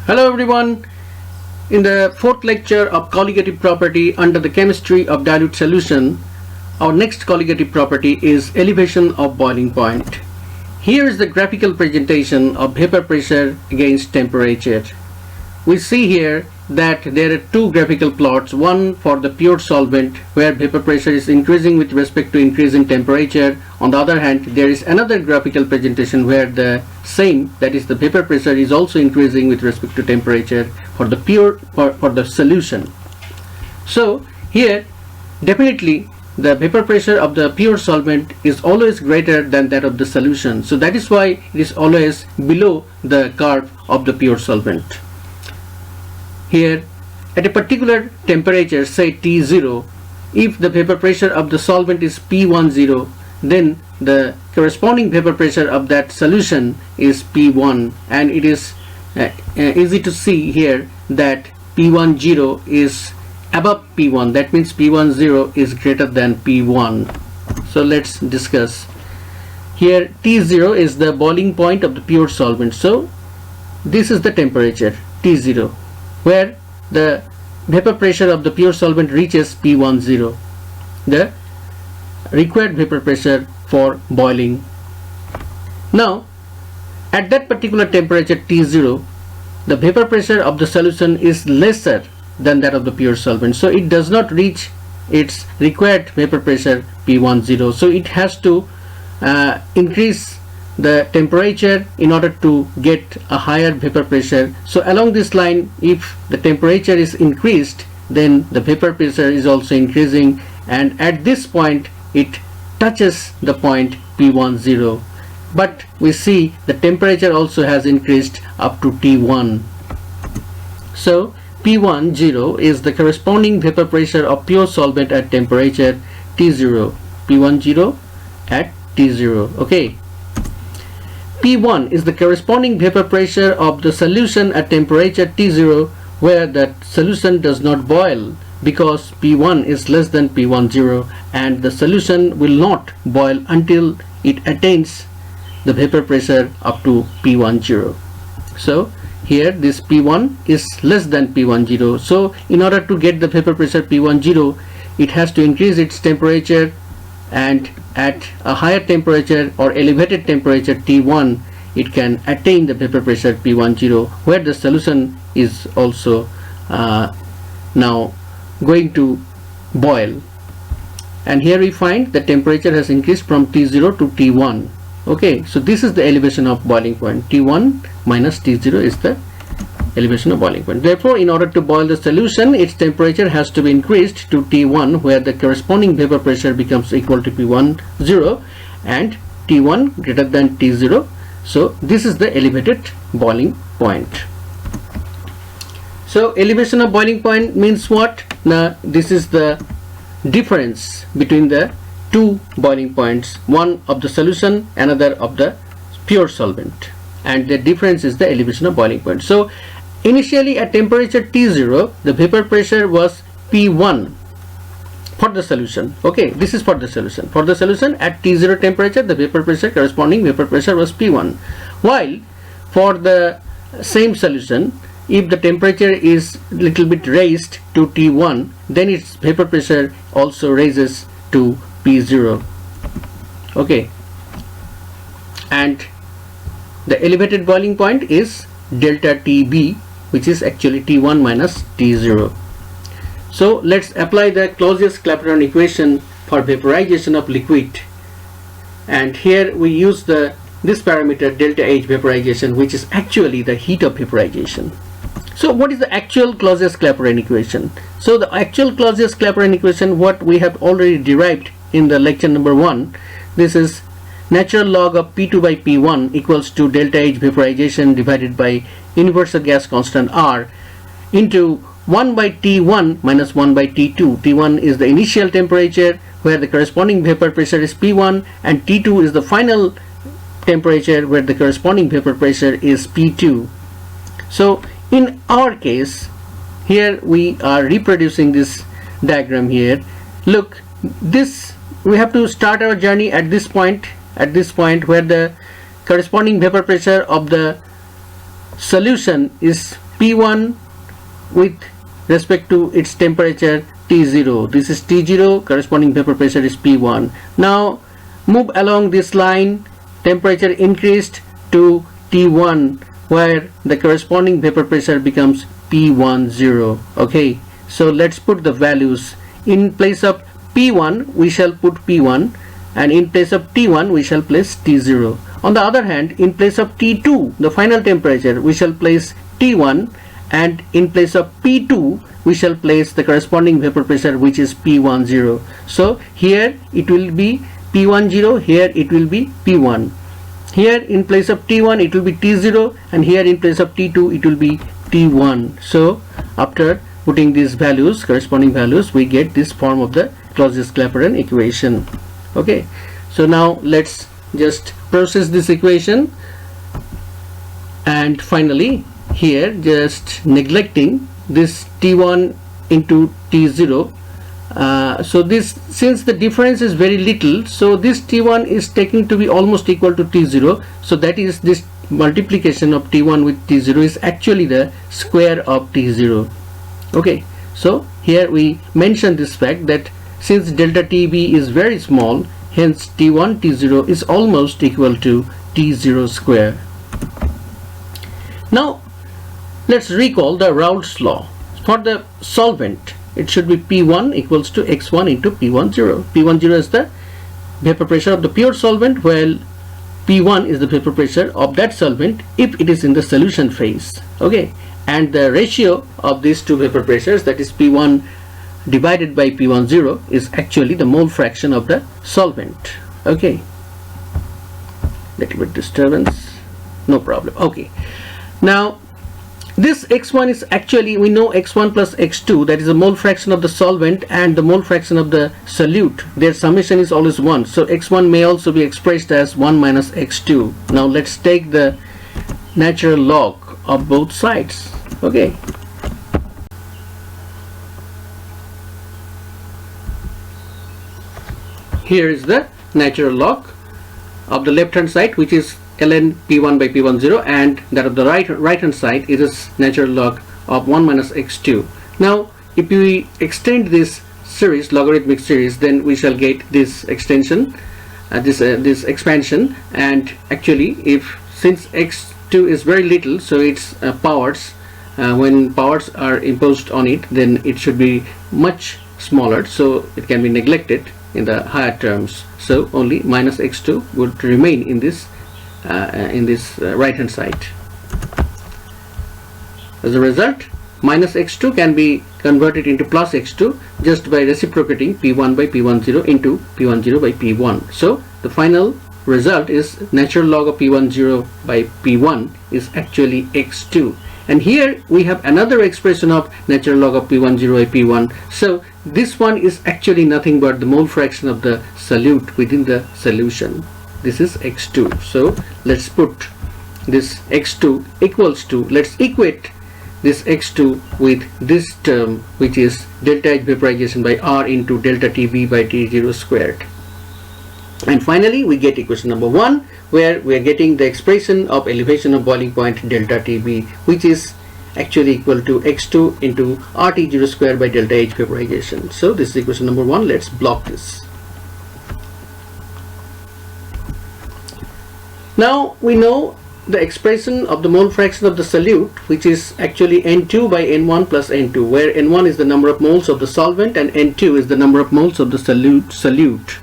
Hello everyone. In the fourth lecture of colligative property under the chemistry of dilute solution, our next colligative property is elevation of boiling point. Here is the graphical presentation of vapor pressure against temperature. We see here that there are two graphical plots, one for the pure solvent where vapor pressure is increasing with respect to increase in temperature. On the other hand, there is another graphical presentation where the same, that is the vapor pressure, is also increasing with respect to temperature for the solution. So here definitely the vapor pressure of the pure solvent is always greater than that of the solution. So that is why it is always below the curve of the pure solvent. Here at a particular temperature, say T0, if the vapor pressure of the solvent is P10, then the corresponding vapor pressure of that solution is P1, and it is easy to see here that P10 is above P1. That means P10 is greater than P1. So let's discuss. Here T0 is the boiling point of the pure solvent. So this is the temperature T0 where the vapor pressure of the pure solvent reaches P10, the required vapor pressure for boiling. Now at that particular temperature T0, the vapor pressure of the solution is lesser than that of the pure solvent, so it does not reach its required vapor pressure P10. So it has to increase the temperature in order to get a higher vapor pressure. So along this line, if the temperature is increased, then the vapor pressure is also increasing, and at this point it touches the point P10. But we see the temperature also has increased up to T1. So P10 is the corresponding vapor pressure of pure solvent at temperature T0. P10 at T0. Okay. P1 is the corresponding vapor pressure of the solution at temperature T0 where the solution does not boil, because P1 is less than P10 and the solution will not boil until it attains the vapor pressure up to P10. So here this P1 is less than P10. So in order to get the vapor pressure P10, it has to increase its temperature, and at a higher temperature or elevated temperature T1 it can attain the vapor pressure P10 where the solution is also now going to boil. And here we find the temperature has increased from T0 to T1. Okay, so this is the elevation of boiling point. T1 minus T0 is the elevation of boiling point. Therefore, in order to boil the solution, its temperature has to be increased to T1 where the corresponding vapor pressure becomes equal to P10 and T1 greater than T0. So this is the elevated boiling point. So elevation of boiling point means what? Now this is the difference between the two boiling points, one of the solution, another of the pure solvent, and the difference is the elevation of boiling point. So initially at temperature T0 the vapor pressure was P1 for the solution. Okay, this is for the solution. For the solution at T0 temperature the vapor pressure, corresponding vapor pressure, was P1, while for the same solution, if the temperature is little bit raised to T1, then its vapor pressure also raises to P0. Okay, and the elevated boiling point is delta TB, which is actually T1 minus T0. So let's apply the Clausius-Clapeyron equation for vaporization of liquid, and here we use this parameter delta H vaporization, which is actually the heat of vaporization. So what is the actual Clausius-Clapeyron equation? So the actual Clausius-Clapeyron equation, what we have already derived in the lecture number 1, this is natural log of P2 by P1 equals to delta H vaporization divided by universal gas constant R into 1 by T1 minus 1 by T2. T1 is the initial temperature where the corresponding vapor pressure is P1, and T2 is the final temperature where the corresponding vapor pressure is P2. So in our case, here we are reproducing this diagram here. Look, this we have to start our journey at this point where the corresponding vapor pressure of the solution is P1 with respect to its temperature T0. This is T0, corresponding vapor pressure is P1. Now move along this line, temperature increased to T1, where the corresponding vapor pressure becomes P10. Okay, so let's put the values. In place of P1 we shall put P1, and in place of T1 we shall place T0. On the other hand, in place of T2, the final temperature, we shall place T1, and in place of P2 we shall place the corresponding vapor pressure, which is P10. So here it will be P10, here it will be P1. Here in place of T1 it will be T0, and here in place of T2 it will be T1. So after putting these values, corresponding values, we get this form of the Clausius-Clapeyron equation. Okay, so now let's just process this equation, and finally here just neglecting this T1 into T0. So this, since the difference is very little, so this T1 is taken to be almost equal to T0. So that is, this multiplication of T1 with T0 is actually the square of T0. Okay, so here we mention this fact that since delta TB is very small, hence T1 T0 is almost equal to T0 square. Now let's recall the Raoult's law. For the solvent, it should be P1 equals to X1 into P10. P10 is the vapor pressure of the pure solvent, while P1 is the vapor pressure of that solvent if it is in the solution phase. Okay, and the ratio of these two vapor pressures, that is P1 divided by P10, is actually the mole fraction of the solvent. Okay, little bit disturbance, no problem. Okay, now this X1 is actually, we know X1 plus X2, that is the mole fraction of the solvent and the mole fraction of the solute. Their summation is always 1. So X1 may also be expressed as 1 minus X2. Now let's take the natural log of both sides. Okay, here is the natural log of the left hand side, which is ln P1 by P10, and that of the right hand side is natural log of 1 minus X2. Now if we extend this series, logarithmic series, then we shall get this extension, this expansion, and actually since X2 is very little, so its powers, when powers are imposed on it, then it should be much smaller, so it can be neglected in the higher terms. So only minus X2 would remain in this right hand side. As a result, minus X2 can be converted into plus X2 just by reciprocating P1 by P10 into P10 by P1. So the final result is natural log of P10 by P1 is actually X2. And here we have another expression of natural log of P10 by P1. So this one is actually nothing but the mole fraction of the solute within the solution. This is X2. So let's put this X2 equals to, let's equate this X2 with this term, which is delta H vaporization by R into delta TB by T0 squared. And finally we get equation number 1, where we are getting the expression of elevation of boiling point delta TB, which is actually equal to X2 into RT0 square by delta H vaporization. So this is equation number 1. Let's block this. Now we know the expression of the mole fraction of the solute, which is actually N2 by N1 plus N2, where N1 is the number of moles of the solvent and N2 is the number of moles of the solute.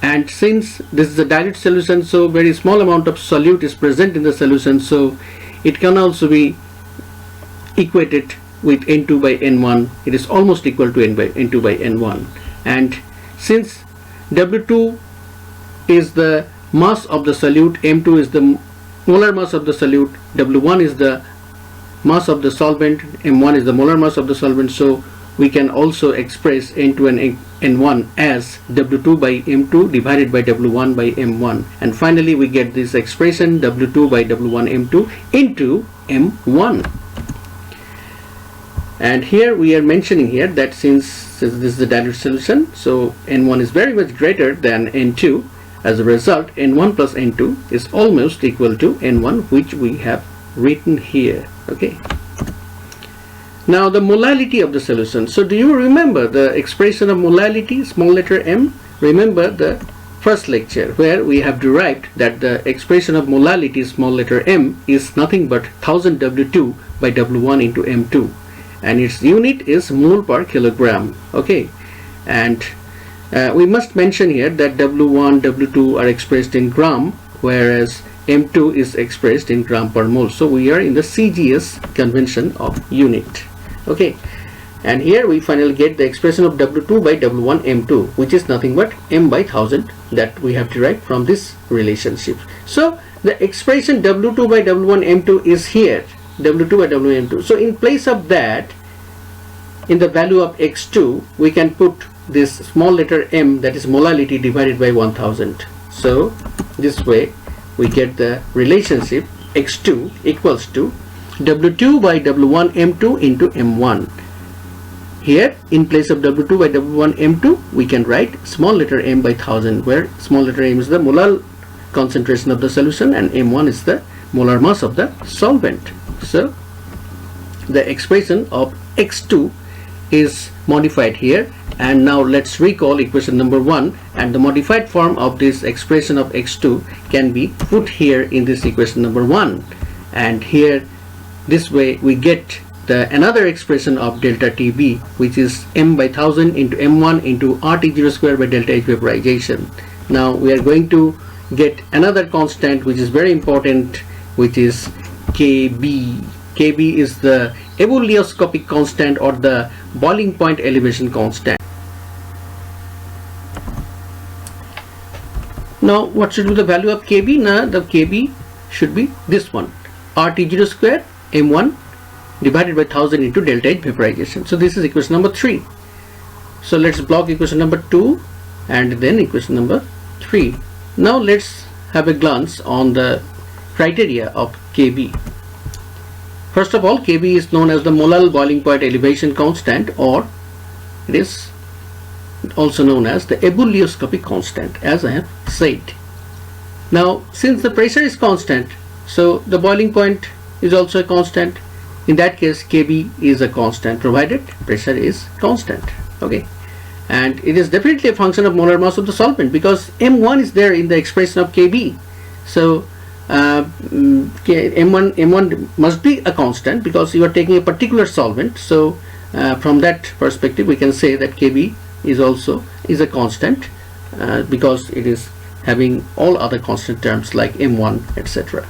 And since this is a dilute solution, so very small amount of solute is present in the solution, so it can also be equated with N2 by N1. It is almost equal to N2 by N1. And since W2 is the mass of the solute, M2 is the molar mass of the solute, W1 is the mass of the solvent, M1 is the molar mass of the solvent, so we can also express N2 and N1 as W2 by M2 divided by W1 by M1, and finally we get this expression W2 by W1 M2 into M1. And here we are mentioning here that since this is the dilute solution, so N1 is very much greater than N2. As a result, N1 plus N2 is almost equal to N1, which we have written here. Okay. Now the molality of the solution. So do you remember the expression of molality, small letter m? Remember the first lecture where we have derived that the expression of molality, small letter m, is nothing but 1000 W2 by W1 into M2, and its unit is mole per kilogram. Okay, and we must mention here that W1, W2 are expressed in gram, whereas M2 is expressed in gram per mole. So we are in the CGS convention of unit. Okay, and here we finally get the expression of W2 by W1 M2, which is nothing but m by 1000 that we have derived from this relationship. So the expression W2 by W1 M2 is here, W2 by W1 M2. So in place of that, in the value of x2, we can put this small letter m, that is molality, divided by 1000. So this way we get the relationship x2 equals to W2 by W1 M2 into M1. Here in place of W2 by W1 M2, we can write small letter m by 1000, where small letter m is the molar concentration of the solution and M1 is the molar mass of the solvent. So the expression of x2 is modified here, and now let's recall equation number 1, and the modified form of this expression of x2 can be put here in this equation number 1, and here this way we get the another expression of delta TB, which is m by 1000 into M1 into RT0 square by delta H vaporization. Now we are going to get another constant which is very important, which is Kb. Kb is the Ebullioscopic constant, or the boiling point elevation constant. Now what should be the value of Kb? Now the Kb should be this one, RT0 square M1 divided by 1000 into delta H vaporization. So this is equation number 3. So let's block equation number 2 and then equation number 3. Now let's have a glance on the criteria of Kb. First of all, Kb is known as the Molal boiling point elevation constant, or it is also known as the Ebullioscopic constant, as I have said. Now since the pressure is constant, so the boiling point is also a constant. In that case, Kb is a constant provided pressure is constant. Okay, and it is definitely a function of molar mass of the solvent, because M1 is there in the expression of Kb. So M1 must be a constant because you are taking a particular solvent. So from that perspective we can say that Kb is also a constant because it is having all other constant terms like M1, etc.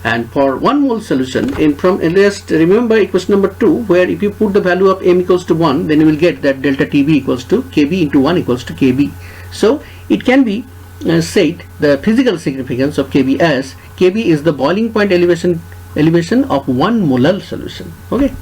And for 1 mole solution, let's remember equation number 2, where if you put the value of m equals to 1, then you will get that delta TB equals to Kb into 1 equals to Kb. So it can be said the physical significance of Kb as Kb is the boiling point elevation of 1 molar solution. Okay.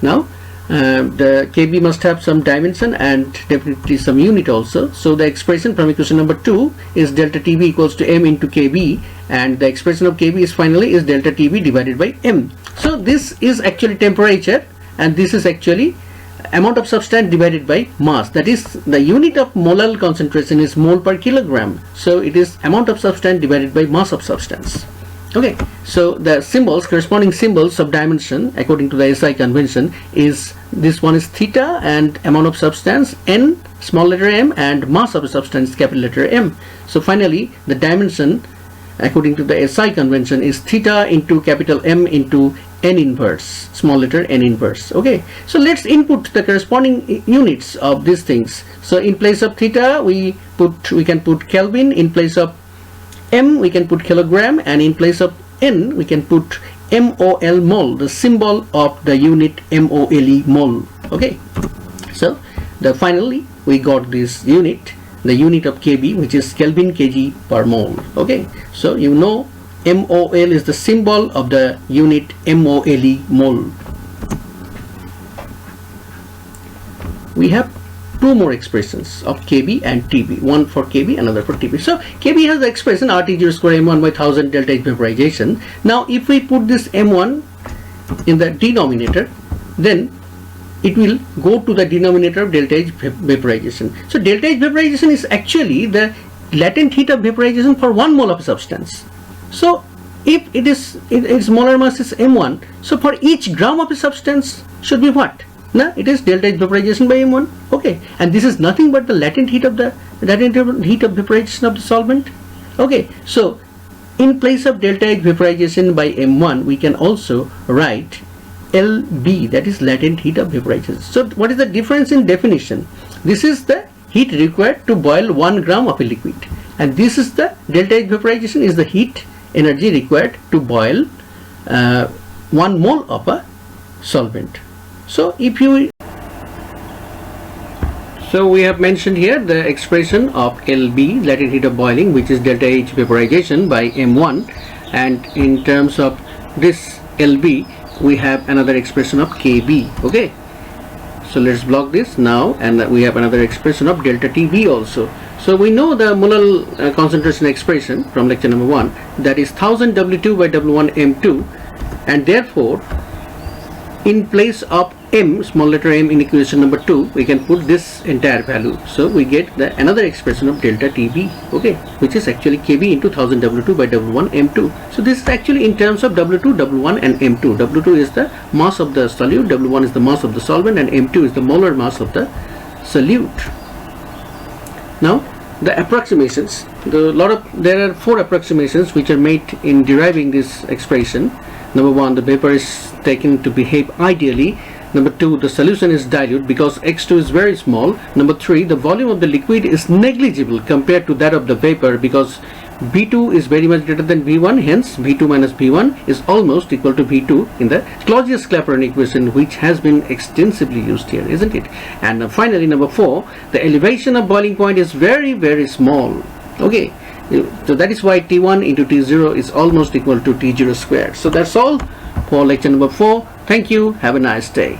Now the Kb must have some dimension and definitely some unit also. So the expression from equation number 2 is delta TB equals to m into Kb, and the expression of Kb is finally is delta TB divided by m. So this is actually temperature, and this is actually amount of substance divided by mass. That is, the unit of molar concentration is mole per kilogram. So it is amount of substance divided by mass of substance. Okay, so the symbols, corresponding symbols of dimension according to the SI convention is, this one is theta and amount of substance n, small letter m, and mass of a substance, capital letter M. So finally the dimension according to the SI convention is theta into capital M into n inverse, small letter n inverse. Okay, so let's input the corresponding units of these things. So in place of theta we can put Kelvin, in place of m we can put kilogram, and in place of n we can put mol, mole, the symbol of the unit mole, mole. Okay, so finally we got this unit, the unit of Kb, which is Kelvin kg per mole. Okay, so you know mol is the symbol of the unit mole, mole. We have 2 more expressions of Kb and Tb, one for Kb, another for Tb. So Kb has the expression RT0 square M1 by 1000 delta H vaporization. Now if we put this M1 in the denominator, then it will go to the denominator of delta H vaporization. So delta H vaporization is actually the latent heat of vaporization for 1 mole of substance. So if its molar mass is m1, so for each gram of a substance should be what? Now it is delta H vaporization by m1. Okay, and this is nothing but the latent heat of vaporization of the solvent. Okay, so in place of delta H vaporization by m1, we can also write LB, that is latent heat of vaporization. So what is the difference in definition? This is the heat required to boil 1 gram of a liquid, and this is the delta H vaporization is the heat energy required to boil 1 mole of a solvent. So we have mentioned here the expression of LB, latent heat of boiling, which is delta H vaporization by m1, and in terms of this LB we have another expression of KB. Okay, so let's block this now, and we have another expression of delta TB also. So we know the Molal concentration expression from lecture number 1, that is 1000 W2 by W1 M2, and therefore in place of m, small letter m, in equation number 2, we can put this entire value. So we get another expression of delta TB, okay, which is actually KB into 1000 W2 by W1 M2. So this is actually in terms of W2, W1 and M2. W2 is the mass of the solute, W1 is the mass of the solvent, and M2 is the molar mass of the solute. Now the approximations, there are 4 approximations which are made in deriving this expression. Number 1, the vapor is taken to behave ideally. Number 2, the solution is dilute because x2 is very small. Number 3, the volume of the liquid is negligible compared to that of the vapor because V2 is very much greater than V1, hence V2 minus V1 is almost equal to V2 in the Clausius-Clapeyron equation, which has been extensively used here, isn't it? And finally, number 4, the elevation of boiling point is very, very small. Okay, so that is why T1 into T0 is almost equal to T0 squared. So that's all for lecture number 4. Thank you. Have a nice day.